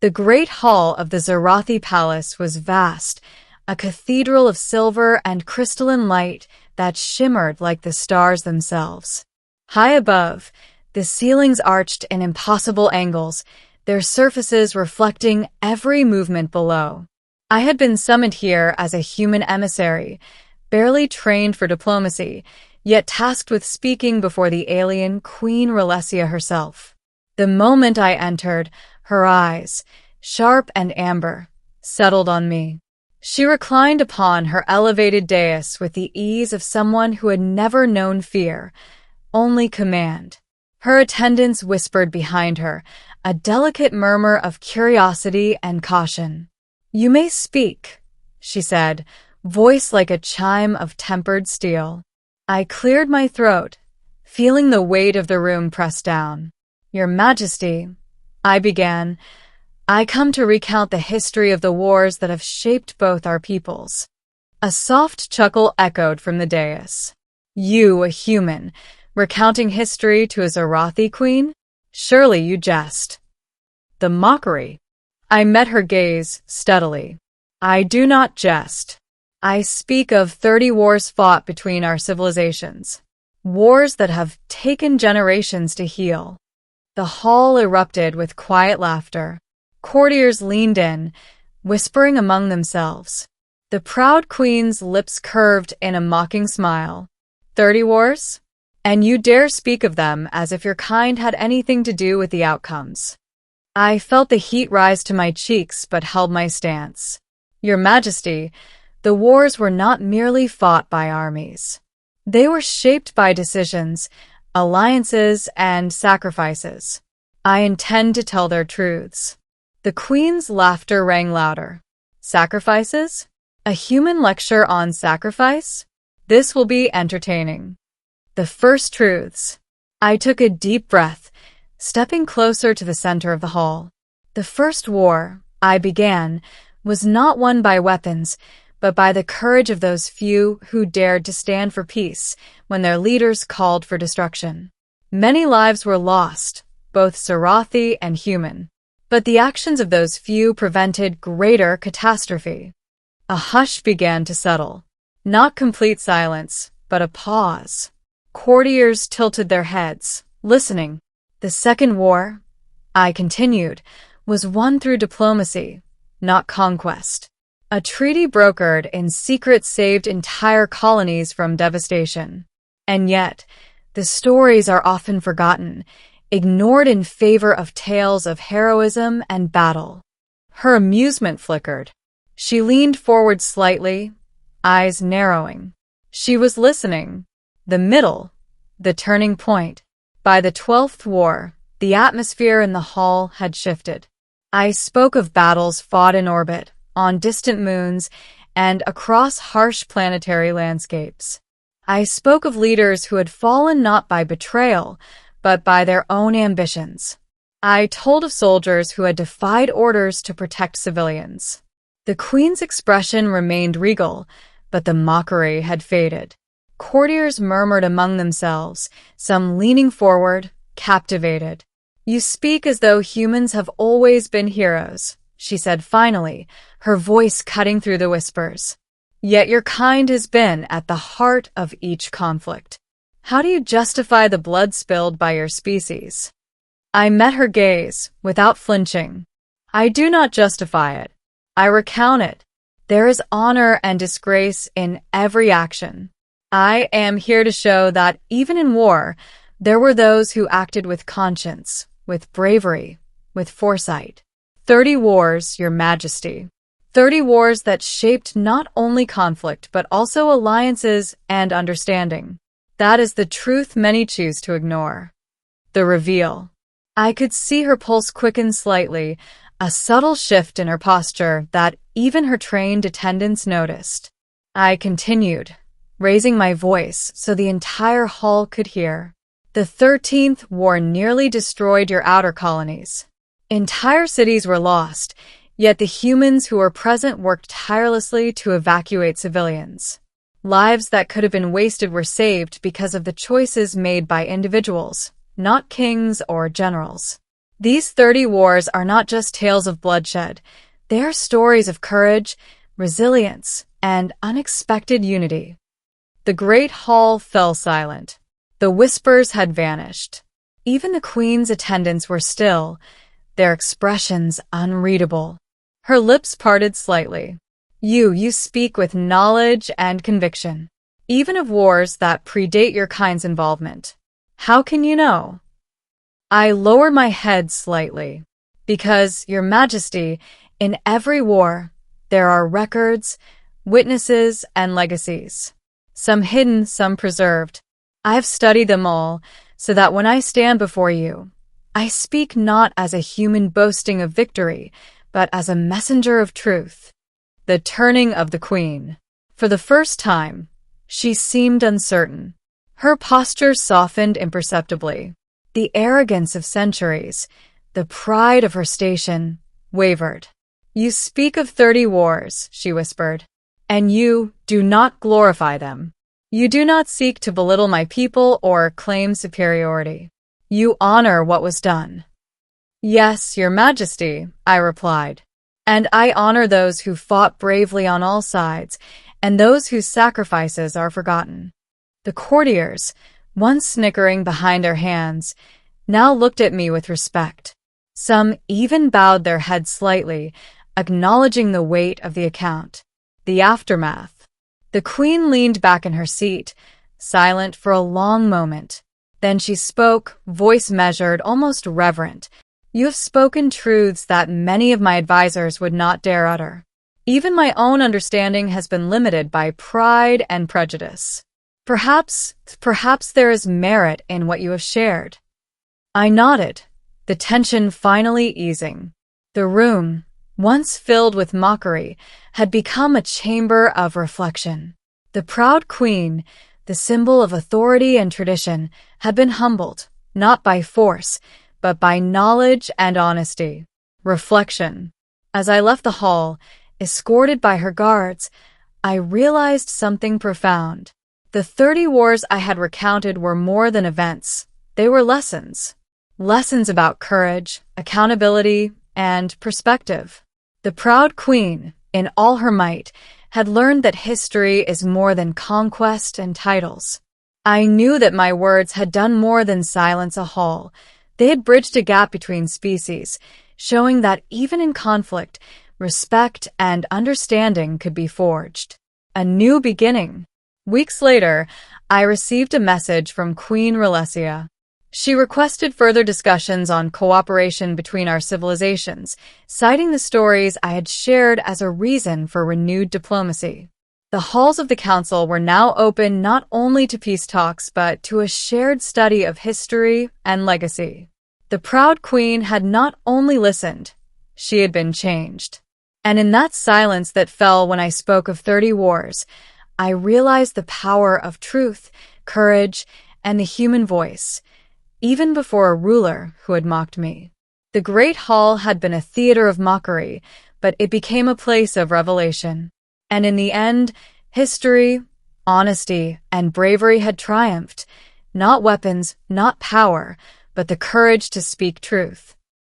The great hall of the Zerathi Palace was vast, a cathedral of silver and crystalline light that shimmered like the stars themselves. High above, the ceilings arched in impossible angles, their surfaces reflecting every movement below. I had been summoned here as a human emissary, barely trained for diplomacy, yet tasked with speaking before the alien Queen Relesia herself. The moment I entered, her eyes, sharp and amber, settled on me. She reclined upon her elevated dais with the ease of someone who had never known fear, only command. Her attendants whispered behind her, a delicate murmur of curiosity and caution. "You may speak," she said, voice like a chime of tempered steel. I cleared my throat, feeling the weight of the room press down. "Your Majesty," I began, "I come to recount the history of the wars that have shaped both our peoples." A soft chuckle echoed from the dais. "You, a human, recounting history to a Zerathi Queen? Surely you jest." "The mockery." I met her gaze steadily. "I do not jest. I speak of 30 wars fought between our civilizations. Wars that have taken generations to heal." The hall erupted with quiet laughter. Courtiers leaned in, whispering among themselves. The proud queen's lips curved in a mocking smile. 30 wars? And you dare speak of them as if your kind had anything to do with the outcomes. I felt the heat rise to my cheeks but held my stance. "Your Majesty, the wars were not merely fought by armies. They were shaped by decisions, alliances, and sacrifices. I intend to tell their truths." The Queen's laughter rang louder. "Sacrifices? A human lecture on sacrifice? This will be entertaining." The first truths. I took a deep breath, stepping closer to the center of the hall. The first war, I began, was not won by weapons, but by the courage of those few who dared to stand for peace when their leaders called for destruction. Many lives were lost, both Zerathi and human, but the actions of those few prevented greater catastrophe. A hush began to settle. Not complete silence, but a pause. Courtiers tilted their heads, listening. The second war, I continued, was won through diplomacy, not conquest. A treaty brokered in secret saved entire colonies from devastation. And yet, the stories are often forgotten, ignored in favor of tales of heroism and battle. Her amusement flickered. She leaned forward slightly, eyes narrowing. She was listening. The middle, the turning point. By the 12th war, the atmosphere in the hall had shifted. I spoke of battles fought in orbit, on distant moons, and across harsh planetary landscapes. I spoke of leaders who had fallen not by betrayal, but by their own ambitions. I told of soldiers who had defied orders to protect civilians. The Queen's expression remained regal, but the mockery had faded. Courtiers murmured among themselves, some leaning forward, captivated. "You speak as though humans have always been heroes," she said finally, her voice cutting through the whispers. "Yet your kind has been at the heart of each conflict. How do you justify the blood spilled by your species?" I met her gaze, without flinching. "I do not justify it. I recount it. There is honor and disgrace in every action. I am here to show that even in war, there were those who acted with conscience, with bravery, with foresight. 30 wars, Your Majesty. 30 wars that shaped not only conflict but also alliances and understanding. That is the truth many choose to ignore." The reveal. I could see her pulse quicken slightly, a subtle shift in her posture that even her trained attendants noticed. I continued, raising my voice so the entire hall could hear. "The 13th war nearly destroyed your outer colonies. Entire cities were lost, yet the humans who were present worked tirelessly to evacuate civilians. Lives that could have been wasted were saved because of the choices made by individuals, not kings or generals. These 30 wars are not just tales of bloodshed. They are stories of courage, resilience, and unexpected unity. The great hall fell silent. The whispers had vanished. Even the queen's attendants were still, their expressions unreadable. Her lips parted slightly. You speak with knowledge and conviction, even of wars that predate your kind's involvement. How can you know? I lowered my head slightly. Because, Your Majesty, in every war, there are records, witnesses, and legacies. Some hidden, some preserved. I've studied them all, so that when I stand before you, I speak not as a human boasting of victory, but as a messenger of truth. The turning of the queen. For the first time, she seemed uncertain. Her posture softened imperceptibly. The arrogance of centuries, the pride of her station, wavered. You speak of 30 wars, she whispered, and you do not glorify them. You do not seek to belittle my people or claim superiority. You honor what was done. Yes, Your Majesty, I replied, and I honor those who fought bravely on all sides and those whose sacrifices are forgotten. The courtiers, once snickering behind their hands, now looked at me with respect. Some even bowed their heads slightly, acknowledging the weight of the account. The aftermath. The queen leaned back in her seat, silent for a long moment. Then she spoke, voice measured, almost reverent. You have spoken truths that many of my advisors would not dare utter. Even my own understanding has been limited by pride and prejudice. Perhaps there is merit in what you have shared. I nodded, the tension finally easing. The room, once filled with mockery, had become a chamber of reflection. The proud queen, the symbol of authority and tradition, had been humbled, not by force, but by knowledge and honesty. Reflection. As I left the hall, escorted by her guards, I realized something profound. The 30 wars I had recounted were more than events. They were lessons. Lessons about courage, accountability, and perspective. The proud queen, in all her might, had learned that history is more than conquest and titles. I knew that my words had done more than silence a hall. They had bridged a gap between species, showing that even in conflict, respect and understanding could be forged. A new beginning. Weeks later, I received a message from Queen Relesia. She requested further discussions on cooperation between our civilizations, citing the stories I had shared as a reason for renewed diplomacy. The halls of the council were now open not only to peace talks but to a shared study of history and legacy. The proud queen had not only listened, she had been changed. And in that silence that fell when I spoke of 30 wars, I realized the power of truth, courage, and the human voice, even before a ruler who had mocked me. The great hall had been a theater of mockery, but it became a place of revelation. And in the end, history, honesty, and bravery had triumphed. Not weapons, not power, but the courage to speak truth.